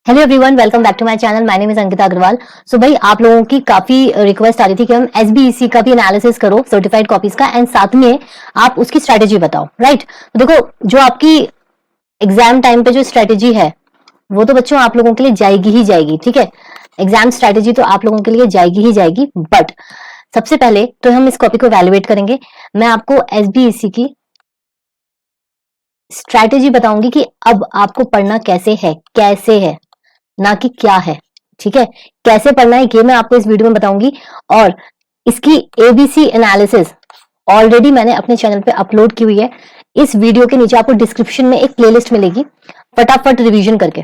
Hello everyone, welcome back to my channel. My name is Ankita Agarwal. So भाई, आप लोगों की काफी रिक्वेस्ट आ रही थी कि हम एसबीईसी का भी एनालिसिस करो, सर्टिफाइड कॉपीज का, एंड साथ में आप उसकी स्ट्रेटेजी बताओ। राइट? तो देखो, जो आपकी एग्जाम टाइम पे जो स्ट्रेटेजी है वो तो बच्चों आप लोगों के लिए जाएगी ही जाएगी। ठीक है, एग्जाम स्ट्रेटेजी तो आप लोगों के लिए जाएगी ही जाएगी, बट सबसे पहले तो हम इस कॉपी को वैल्यूएट करेंगे। मैं आपको एसबीईसी की स्ट्रेटेजी बताऊंगी कि अब आपको पढ़ना कैसे है, ना कि क्या है। ठीक है, कैसे पढ़ना है ये मैं आपको इस वीडियो में बताऊंगी। और इसकी एबीसी एनालिसिस ऑलरेडी मैंने अपने चैनल पे अपलोड की हुई है। इस वीडियो के नीचे आपको डिस्क्रिप्शन में एक प्लेलिस्ट मिलेगी, फटाफट रिवीजन करके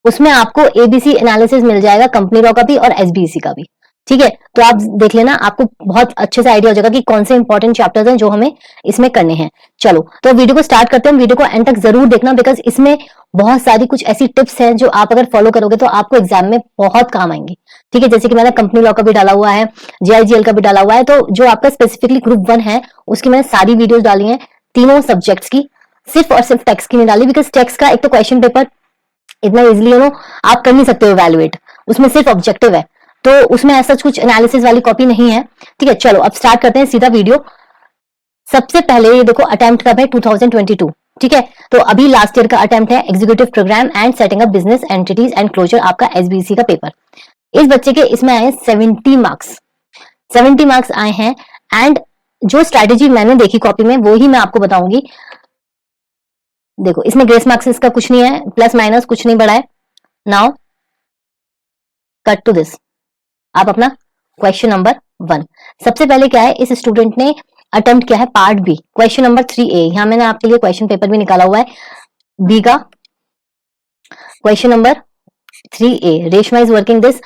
उसमें आपको एबीसी एनालिसिस मिल जाएगा, कंपनी लॉ का भी और एसबीईसी का भी। ठीक है, तो आप देख लेना, आपको बहुत अच्छे से आइडिया हो जाएगा कि कौन से इंपॉर्टेंट चैप्टर्स हैं जो हमें इसमें करने हैं। चलो तो वीडियो को स्टार्ट करते हैं। वीडियो को एंड तक जरूर देखना, बिकॉज इसमें बहुत सारी कुछ ऐसी टिप्स हैं जो आप अगर फॉलो करोगे तो आपको एग्जाम में बहुत काम आएंगी। ठीक है, जैसे कि मैंने कंपनी लॉ का भी डाला हुआ है, जेआईजीएल का भी डाला हुआ है। तो जो आपका स्पेसिफिकली ग्रुप 1 है उसकी मैंने सारी वीडियोज डाली है, तीनों सब्जेक्ट्स की। सिर्फ और सिर्फ टेक्स्ट की नहीं डाली, बिकॉज टेक्स्ट का एक तो क्वेश्चन पेपर इतना इजिली आप कर नहीं सकते हो वैल्यूएट, उसमें सिर्फ ऑब्जेक्टिव है, तो उसमें ऐसा कुछ एनालिसिस वाली कॉपी नहीं है। ठीक है, चलो अब स्टार्ट करते हैं सीधा वीडियो। सबसे पहले ये देखो, अटेम्प्ट कब है? 2022। ठीक है, तो अभी लास्ट ईयर का अटेम्प्ट है, executive programme and setting up business entities and closure, आपका एसबीसी का पेपर। इस बच्चे के इसमें आए 70 मार्क्स, 70 मार्क्स आए हैं। एंड जो स्ट्रैटेजी मैंने देखी कॉपी में वो ही मैं आपको बताऊंगी। देखो, इसमें ग्रेस मार्क्स इसका कुछ नहीं है, प्लस माइनस कुछ नहीं बढ़ा है। नाउ कट टू दिस, आप अपना क्वेश्चन नंबर 1। सबसे पहले क्या है, इस स्टूडेंट ने अटेम्प्ट किया है part B, question number 3A। यहां मैंने आपके लिए क्वेश्चन पेपर भी निकाला हुआ है, बी का question number 3A। Reshma is working this.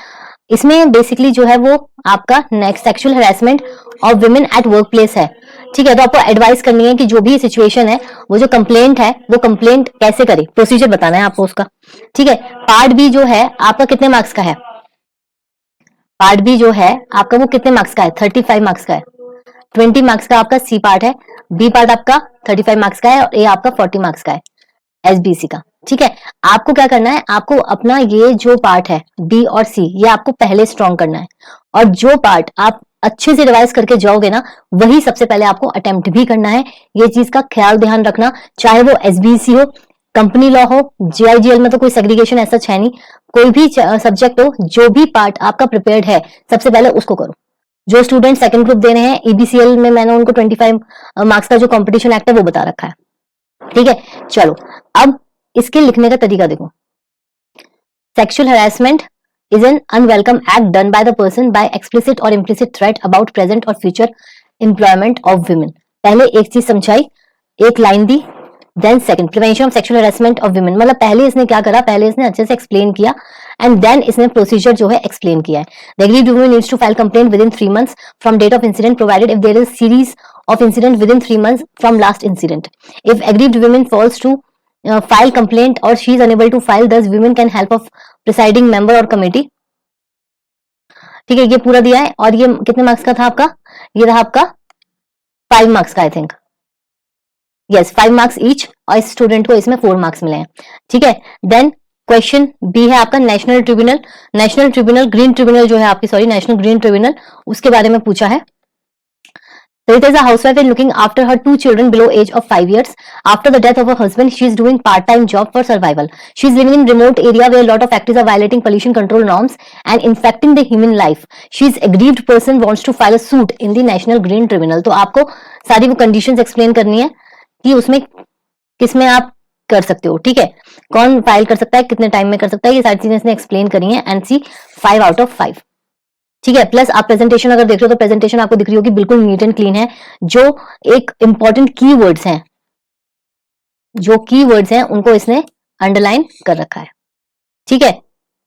इसमें बेसिकली जो है वो आपका next sexual harassment of women at work place है। ठीक है, तो आपको एडवाइस करनी है कि जो भी सिचुएशन है, वो जो कंप्लेंट है वो कंप्लेंट कैसे करे, प्रोसीजर बताना है आपको उसका। ठीक है, पार्ट बी जो है आपका कितने मार्क्स का है? पार्ट बी जो है आपका वो कितने मार्क्स का है? 35 मार्क्स का है। 20 मार्क्स का आपका सी पार्ट है, बी पार्ट आपका 35 मार्क्स का है और ए आपका 40 मार्क्स का है एसबीसी का। ठीक है, आपको क्या करना है, आपको अपना ये जो पार्ट है बी और सी, ये आपको पहले स्ट्रॉन्ग करना है। और जो पार्ट आप अच्छे से रिवाइज करके जाओगे ना, वही सबसे पहले आपको अटेम्प्ट भी करना है। ये चीज का ख्याल ध्यान रखना, चाहे वो एसबीसी हो, कंपनी लॉ हो, जेआईजीएल में तो कोई सेग्रीगेशन ऐसा है नहीं। कोई भी सब्जेक्ट हो, जो भी पार्ट आपका प्रिपेयर्ड है सबसे पहले उसको करो। जो स्टूडेंट सेकंड ग्रुप दे रहे हैं ईबीसीएल में, मैंने उनको 25 मार्क्स का जो कंपटीशन एक्ट है वो बता रखा है। ठीक है, चलो अब इसके लिखने का तरीका देखो। Sexual harassment is an unwelcome act done by the person by explicit और इम्प्लिसिट थ्रेट अबाउट प्रेजेंट और फ्यूचर एम्प्लॉयमेंट ऑफ वुमेन। पहले एक चीज समझाई, एक लाइन दी, then second, prevention of sexual harassment of women. मतलब पहले इसने क्या करा, पहले इसने अच्छे से एक्सप्लेन किया एंड देन इसने प्रोसीजर जो है एक्सप्लेन किया है। The aggrieved woman needs to file complaint within 3 months from date of incident, provided if there is series of incident within 3 months from last incident. If aggrieved women falls to file complaint or she is unable to file, thus women can help of presiding member or committee. ठीक है, ये पूरा दिया है। और ये कितने marks का था आपका? ये रहा आपका 5 मार्क्स का, I think. Yes, 5 marks each, और इस स्टूडेंट को इसमें 4 मार्क्स मिले हैं। ठीक है, देन क्वेश्चन बी है आपका national tribunal. National tribunal, green tribunal जो है आपकी, सॉरी, नेशनल ग्रीन ट्रिब्यूनल, उसके बारे में पूछा है। Rita is a housewife and looking after her 2 children below age of 5 years. After the death of her husband, she is doing part-time job for survival. She is living in remote area where a lot of factories are violating pollution control norms and infecting the human life. She is aggrieved person wants to file a suit in the National Green Tribunal. तो आपको सारी वो conditions explain करनी है कि उसमें किसमें आप कर सकते हो। ठीक है, कौन फाइल कर सकता है, कितने टाइम में कर सकता है, ये सारी चीजें इसने एक्सप्लेन करी है। And C 5 out of 5। ठीक है, प्लस आप प्रेजेंटेशन अगर देख रहे हो तो प्रेजेंटेशन आपको दिख रही होगी, बिल्कुल नीट एंड क्लीन है। जो एक इंपॉर्टेंट कीवर्ड्स हैं, जो कीवर्ड्स हैं उनको इसने अंडरलाइन कर रखा है। ठीक है,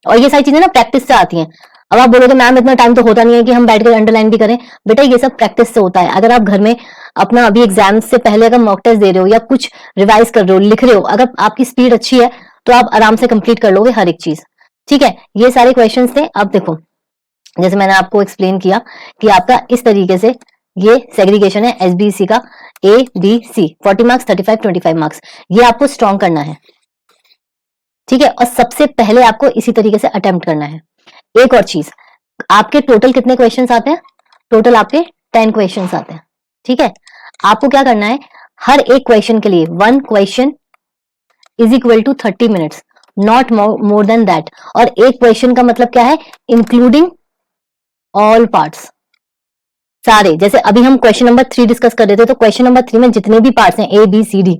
और ये सारी चीजें ना प्रैक्टिस से आती हैं। अब आप बोलोगे मैम इतना टाइम तो होता नहीं है कि हम बैठ कर अंडरलाइन भी करें। बेटा ये सब प्रैक्टिस से होता है। अगर आप घर में अपना अभी एग्जाम से पहले अगर मॉक टेस्ट दे रहे हो या कुछ रिवाइज कर रहे हो, लिख रहे हो, अगर आपकी स्पीड अच्छी है तो आप आराम से कंप्लीट कर लोगे हर एक चीज। ठीक है, ये सारे क्वेश्चन थे। अब देखो, जैसे मैंने आपको एक्सप्लेन किया कि आपका इस तरीके से ये सेग्रीगेशन है एसबीसी का, A B C, 40 marks, 35, 25 marks, ये आपको स्ट्रॉन्ग करना है। ठीक है, और सबसे पहले आपको इसी तरीके से अटेम्प्ट करना है। एक और चीज, आपके टोटल कितने क्वेश्चंस आते हैं? टोटल आपके 10 क्वेश्चंस आते हैं। ठीक है, आपको क्या करना है, हर एक क्वेश्चन के लिए 1 question is equal to 30 minutes, not more than that. और एक क्वेश्चन का मतलब क्या है? इंक्लूडिंग ऑल पार्ट्स, सारे। जैसे अभी हम क्वेश्चन नंबर 3 डिस्कस कर रहे थे, तो क्वेश्चन नंबर 3 में जितने भी पार्ट्स हैं, ABCD,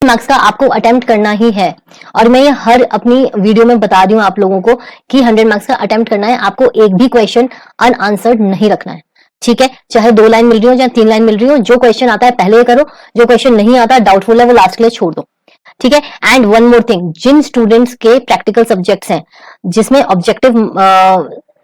मार्क्स का आपको अटेम्प्ट करना ही है। और मैं ये हर अपनी वीडियो में बता रही हूं आप लोगों को कि 100 मार्क्स का अटेम्प्ट करना है, आपको एक भी क्वेश्चन अनआंसर्ड नहीं रखना है। ठीक है, चाहे 2 लाइन मिल रही हो या 3 लाइन मिल रही हो, जो क्वेश्चन आता है पहले करो, जो क्वेश्चन नहीं आता, डाउटफुल है, वो लास्ट के लिए छोड़ दो। ठीक है, एंड वन मोर थिंग, जिन स्टूडेंट्स के प्रैक्टिकल सब्जेक्ट्स हैं जिसमें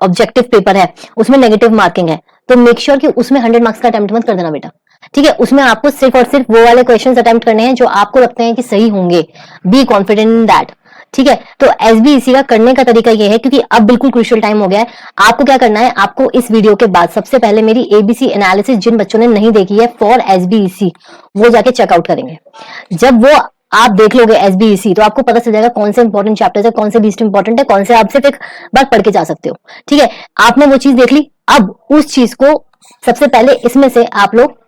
ऑब्जेक्टिव पेपर है, उसमें नेगेटिव मार्किंग है, तो मेक श्योर कि उसमें 100 मार्क्स का अटेम्प्ट मत कर देना बेटा। ठीक है, उसमें आपको सिर्फ और सिर्फ वो वाले क्वेश्चंस अटेम्प्ट करने हैं जो आपको लगते हैं कि सही होंगे। Be confident in that. ठीक है, तो SBEC का करने का तरीका ये है, क्योंकि अब बिल्कुल क्रूशियल टाइम हो गया है। आपको क्या करना है, आपको इस वीडियो के बाद सबसे पहले मेरी ABC एनालिसिस जिन बच्चों ने नहीं देखी है फॉर SBEC, वो जाके चेकआउट करेंगे। जब वो आप देख लोगे SBEC, तो आपको पता चल जाएगा कौन से इंपॉर्टेंट चैप्टर्स है, कौन से लीस्ट इंपॉर्टेंट है, कौन से आप सिर्फ एक बार पढ़ के जा सकते हो। ठीक है, आपने वो चीज देख ली, अब उस चीज को सबसे पहले इसमें से आप लोग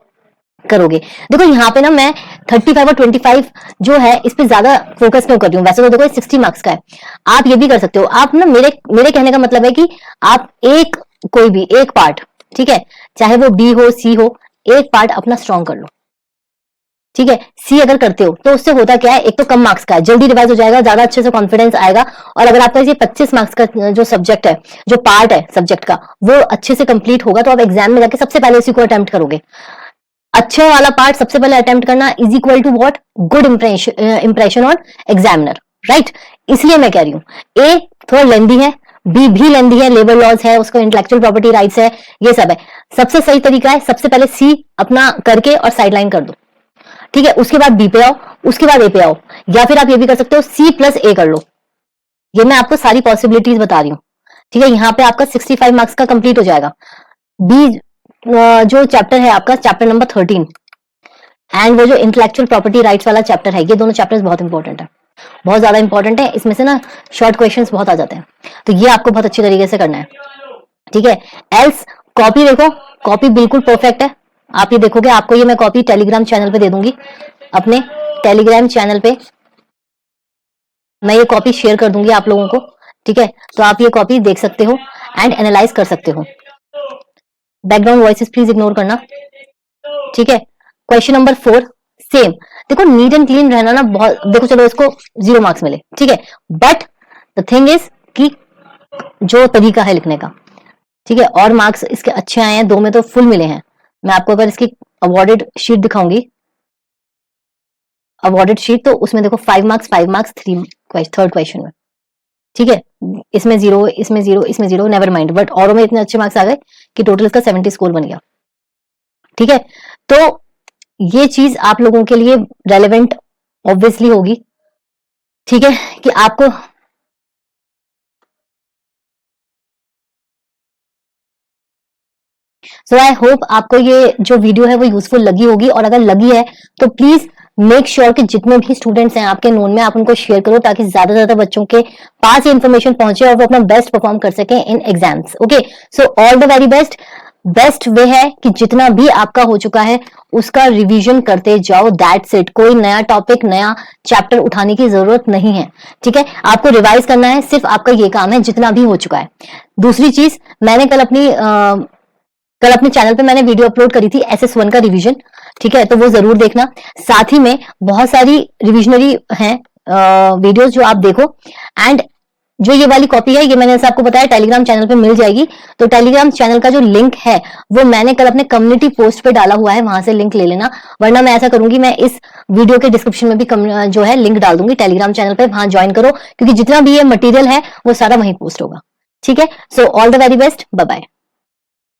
करोगे। देखो यहाँ पे ना मैं 35 और 25 जो है इस पे ज्यादा फोकस क्यों कर रही हूँ, वैसे तो देखो 60 मार्क्स का है, आप ये भी कर सकते हो। आप ना मेरे कहने का मतलब है कि आप कोई भी एक पार्ट, ठीक है, चाहे वो B हो C हो, एक पार्ट अपना स्ट्रॉन्ग कर लो। ठीक है, C अगर करते हो तो उससे होता क्या है, एक तो कम मार्क्स का है, जल्दी रिवाइज हो जाएगा, ज्यादा अच्छे से कॉन्फिडेंस आएगा। और अगर आपका ये 25 मार्क्स का जो सब्जेक्ट है, जो पार्ट है सब्जेक्ट का, वो अच्छे से कंप्लीट होगा, तो आप एग्जाम में जाके सबसे पहले इसी को अटेम्प्ट करोगे। अच्छा वाला पार्ट सबसे पहले अटेम्प्ट करना is equal to what? Good impression on examiner, right? इसलिए मैं कह रही हूँ, A थोड़ा लेंदी है, B भी लेंदी है, लेबर लॉज है, उसको इंटेलेक्चुअल प्रॉपर्टी राइट्स है, ये सब है। सबसे सही तरीका है सबसे पहले C अपना करके और साइडलाइन कर दो। ठीक है, उसके बाद B पे आओ, उसके बाद A पे आओ, या फिर आप ये भी कर सकते हो C+A कर लो। ये मैं आपको सारी पॉसिबिलिटीज बता रही हूँ। ठीक है, यहाँ पे आपका 65 मार्क्स का कंप्लीट हो जाएगा। B जो चैप्टर है आपका, चैप्टर नंबर 13, एंड वो जो इंटेलेक्चुअल प्रॉपर्टी राइट्स वाला चैप्टर है, ये दोनों चैप्टर्स बहुत इंपॉर्टेंट है, बहुत ज्यादा इंपॉर्टेंट है। इसमें से ना शॉर्ट क्वेश्चंस बहुत आ जाते हैं, तो ये आपको बहुत अच्छी तरीके से करना है। ठीक है, एल्स कॉपी देखो, कॉपी बिल्कुल परफेक्ट है। आप ये देखोगे, आपको ये मैं कॉपी टेलीग्राम चैनल पे दे दूंगी, अपने टेलीग्राम चैनल पे मैं ये कॉपी शेयर कर दूंगी आप लोगों को। ठीक है, तो आप ये कॉपी देख सकते हो एंड एनालाइज कर सकते हो। बैकग्राउंड वॉइसेस प्लीज इग्नोर करना। ठीक है, क्वेश्चन नंबर 4 सेम। देखो नीट एंड क्लीन रहना ना बहुत, देखो चलो इसको 0 मार्क्स मिले, ठीक है, बट द थिंग इज कि जो तरीका है लिखने का, ठीक है, और मार्क्स इसके अच्छे आए हैं, 2 में तो फुल मिले हैं। मैं आपको अगर इसकी अवॉर्डेड शीट दिखाऊंगी, अवॉर्डेड शीट, तो उसमें देखो 5 मार्क्स 5 मार्क्स थर्ड क्वेश्चन में। ठीक है, इसमें 0, इसमें 0, इसमें 0, नेवर माइंड, बट औरों में इतने अच्छे मार्क्स आ गए कि टोटल इसका 70 स्कोर बन गया। ठीक है, तो ये चीज आप लोगों के लिए रेलेवेंट ऑब्वियसली होगी। ठीक है, कि आपको सो आई होप आपको ये जो वीडियो है वो यूजफुल लगी होगी, और अगर लगी है तो प्लीज मेक श्योर कि जितने भी स्टूडेंट्स हैं आपके नोन में, आप उनको शेयर करो, ताकि ज्यादा से ज्यादा बच्चों के पास ये इन्फॉर्मेशन पहुंचे और वो अपना बेस्ट परफॉर्म कर सकें in exams. Okay, so all the very best. Best way है कि जितना भी आपका हो चुका है उसका रिवीजन करते जाओ, दैट्स इट। कोई नया टॉपिक, नया चैप्टर उठाने की जरूरत नहीं है। ठीक है, आपको रिवाइज करना है, सिर्फ आपका ये काम है जितना भी हो चुका है। दूसरी चीज, मैंने कल अपने चैनल पे मैंने वीडियो अपलोड करी थी SS1 का रिवीजन, ठीक है, तो वो जरूर देखना। साथ ही में बहुत सारी रिविजनरी हैं वीडियोस जो आप देखो, एंड जो ये वाली कॉपी है ये मैंने जैसे आपको बताया टेलीग्राम चैनल पे मिल जाएगी। तो टेलीग्राम चैनल का जो लिंक है वो मैंने कल अपने कम्युनिटी पोस्ट पे डाला हुआ है, वहां से लिंक ले लेना, वरना मैं ऐसा करूंगी, मैं इस वीडियो के डिस्क्रिप्शन में भी जो है लिंक डाल दूंगी टेलीग्राम चैनल पे, वहां ज्वाइन करो, क्योंकि जितना भी ये मटेरियल है वो सारा वहीं पोस्ट होगा। ठीक है, so all the very best, bye bye.